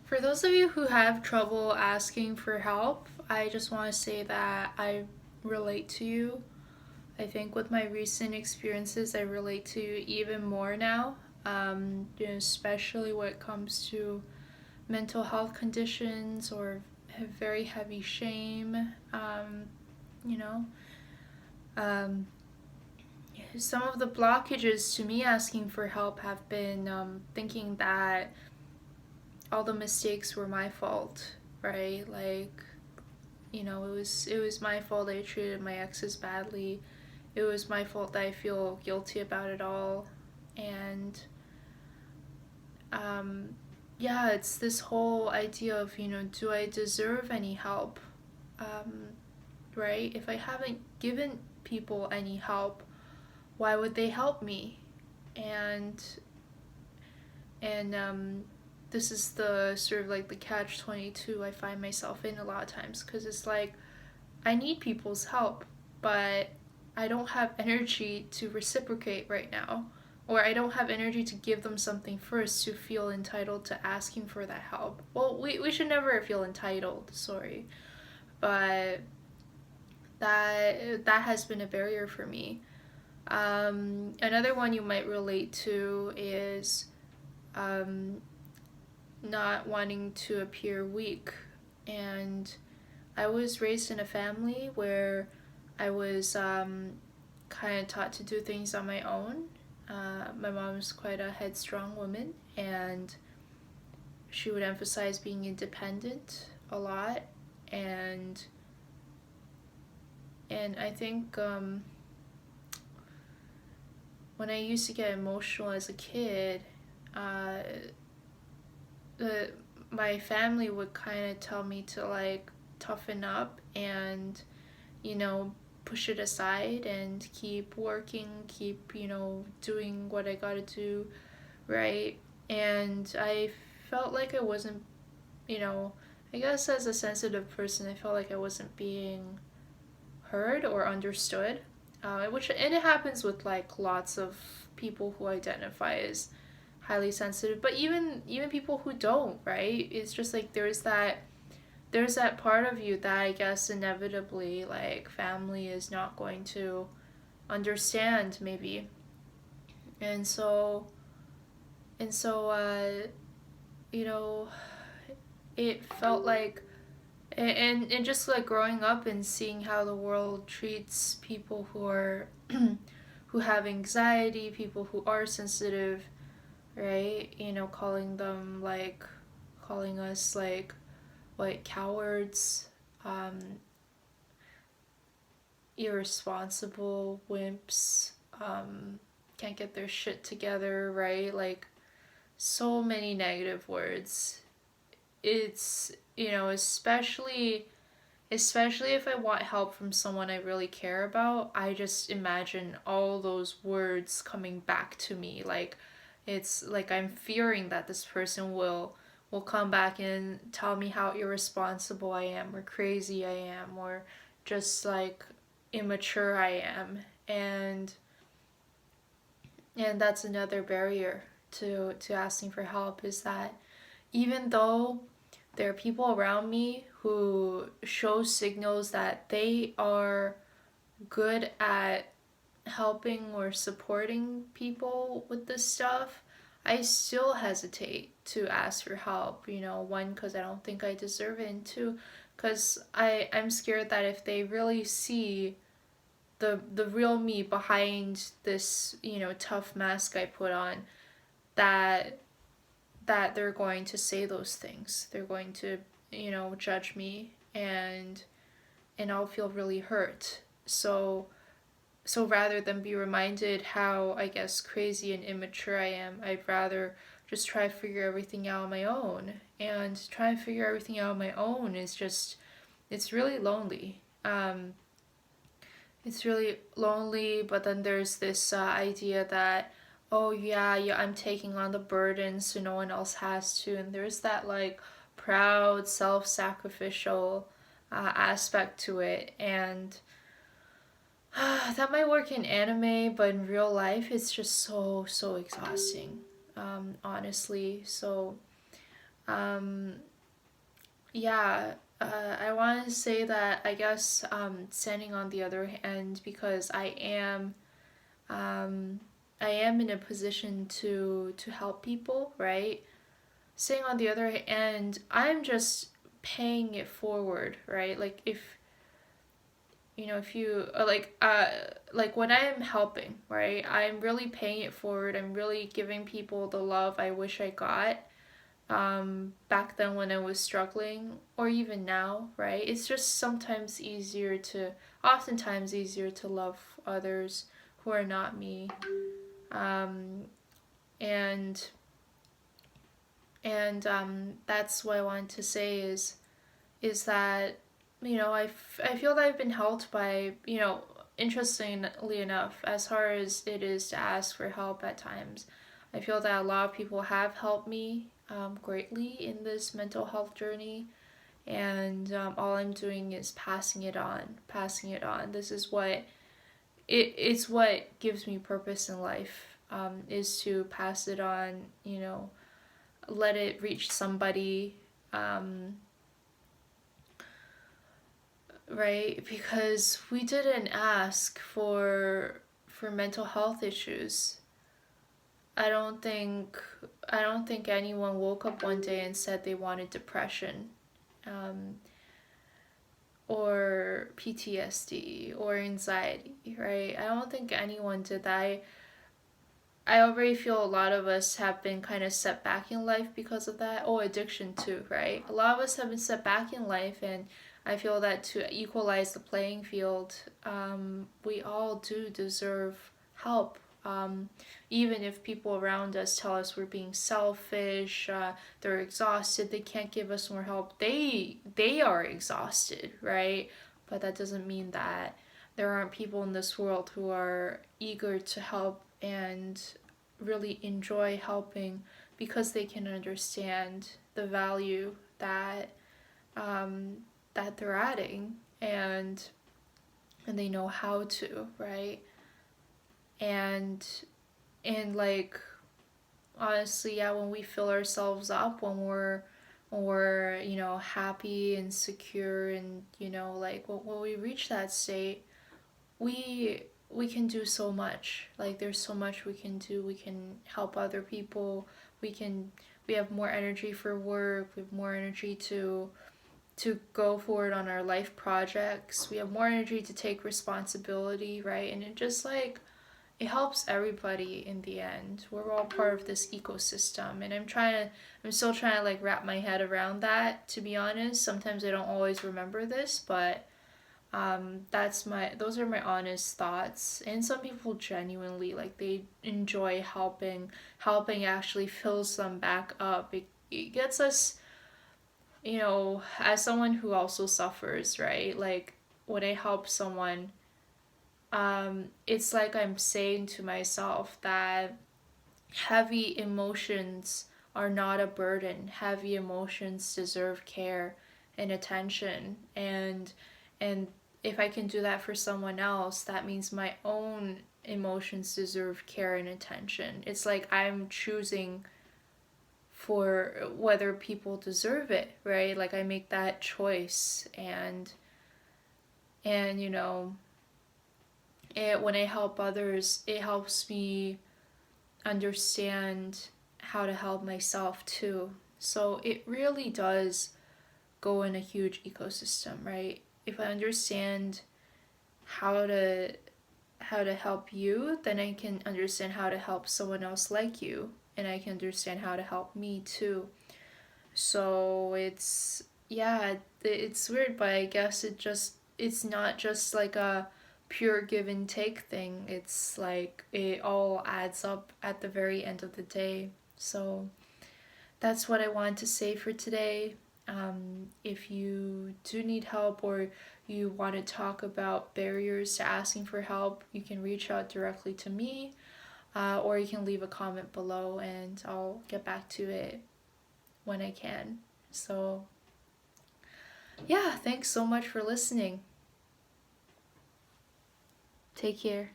For those of you who have trouble asking for help, I just want to say that I relate to you. I think with my recent experiences, I relate to you even more now, especially when it comes to mental health conditions or very heavy shame. You know, um, some of the blockages to me asking for help have been thinking that all the mistakes were my fault, right? Like, it was my fault I treated my exes badly. It was my fault that I feel guilty about it all. And um, yeah, it's this whole idea of, do I deserve any help? Um, right? If I haven't given people any help, why would they help me? And and this is the sort of like the catch 22 I find myself in a lot of times, because it's like I need people's help, but I don't have energy to reciprocate right now. Or I don't have energy to give them something first to feel entitled to asking for that help. Well, we should never feel entitled, sorry. But that has been a barrier for me. Another one you might relate to is um, not wanting to appear weak. And I was raised in a family where I was kind of taught to do things on my own. My mom's quite a headstrong woman, and she would emphasize being independent a lot. And and I think when I used to get emotional as a kid, uh, the my family would kind of tell me to like toughen up and you know push it aside and keep working, keep doing what I gotta do, right? And I felt like I wasn't, you know, I guess as a sensitive person, I felt like I wasn't being heard or understood, which and it happens with like lots of people who identify as highly sensitive, but even people who don't, right? It's just like there's that part of you that I guess inevitably like family is not going to understand maybe. And so and so you know it felt like and just like growing up and seeing how the world treats people who are who have anxiety, people who are sensitive, right? Calling us like what, cowards, um, irresponsible wimps, can't get their shit together, right? Like so many negative words. It's especially if I want help from someone I really care about, I just imagine all those words coming back to me. Like it's like I'm fearing that this person will come back and tell me how irresponsible I am or crazy I am or just like immature I am. And that's another barrier to asking for help, is that even though there are people around me who show signals that they are good at helping or supporting people with this stuff, I still hesitate to ask for help. One, because I don't think I deserve it, and two, because I'm scared that if they really see the real me behind this tough mask I put on, that they're going to say those things. They're going to, judge me, and I'll feel really hurt. So rather than be reminded how, I guess, crazy and immature I am, I'd rather just try to figure everything out on my own. And trying to figure everything out on my own is just, it's really lonely. It's really lonely, but then there's this idea that, oh yeah, yeah, I'm taking on the burden so no one else has to. And there's that like proud, self sacrificial aspect to it. And that might work in anime, but in real life, it's just so, so exhausting, honestly. So um, yeah, I want to say that I guess standing on the other hand, because um, I am in a position to help people, right? Saying on the other hand, I'm just paying it forward, right? Like if if you like when I'm helping, right? I'm really paying it forward. I'm really giving people the love I wish I got back then when I was struggling, or even now, right? It's just oftentimes easier to love others who are not me. Um, and that's what I wanted to say is that I feel that I've been helped by interestingly enough, as hard as it is to ask for help at times, I feel that a lot of people have helped me greatly in this mental health journey, and all I'm doing is passing it on. This is it's what gives me purpose in life, is to pass it on, let it reach somebody, um, right? Because we didn't ask for mental health issues. I don't think I don't think anyone woke up one day and said they wanted depression, um, or PTSD or anxiety, right? I don't think anyone did that. I already feel a lot of us have been kind of set back in life because of that. Oh, addiction too, right? A lot of us have been set back in life, and I feel that to equalize the playing field, we all do deserve help. Even if people around us tell us we're being selfish, they're exhausted, they can't give us more help. They are exhausted, right? But that doesn't mean that there aren't people in this world who are eager to help and really enjoy helping because they can understand the value that they're adding, and they know how to, right? And like, honestly, yeah, when we fill ourselves up, when we're happy and secure, and like when we reach that state, we we can do so much. Like there's so much we can do. We can help other people. We can we have more energy for work. We have more energy to go forward on our life projects. We have more energy to take responsibility, right? And it just like it helps everybody in the end. We're all part of this ecosystem, and I'm still trying to like wrap my head around that, to be honest. Sometimes I don't always remember this, but those are my honest thoughts. And some people genuinely like they enjoy helping actually fills them back up. It gets us, as someone who also suffers, right? Like when I help someone, it's like I'm saying to myself that heavy emotions are not a burden. Heavy emotions deserve care and attention, and if I can do that for someone else, that means my own emotions deserve care and attention. It's like I'm choosing for whether people deserve it, right? Like I make that choice, and when I help others, it helps me understand how to help myself too. So it really does go in a huge ecosystem, right? If I understand how to help you, then I can understand how to help someone else like you, and I can understand how to help me too. So it's yeah, it's weird, but I guess it's not just like a pure give and take thing. It's like it all adds up at the very end of the day. So that's what I wanted to say for today. If you do need help, or you want to talk about barriers to asking for help, you can reach out directly to me, or you can leave a comment below and I'll get back to it when I can. So, yeah, thanks so much for listening. Take care.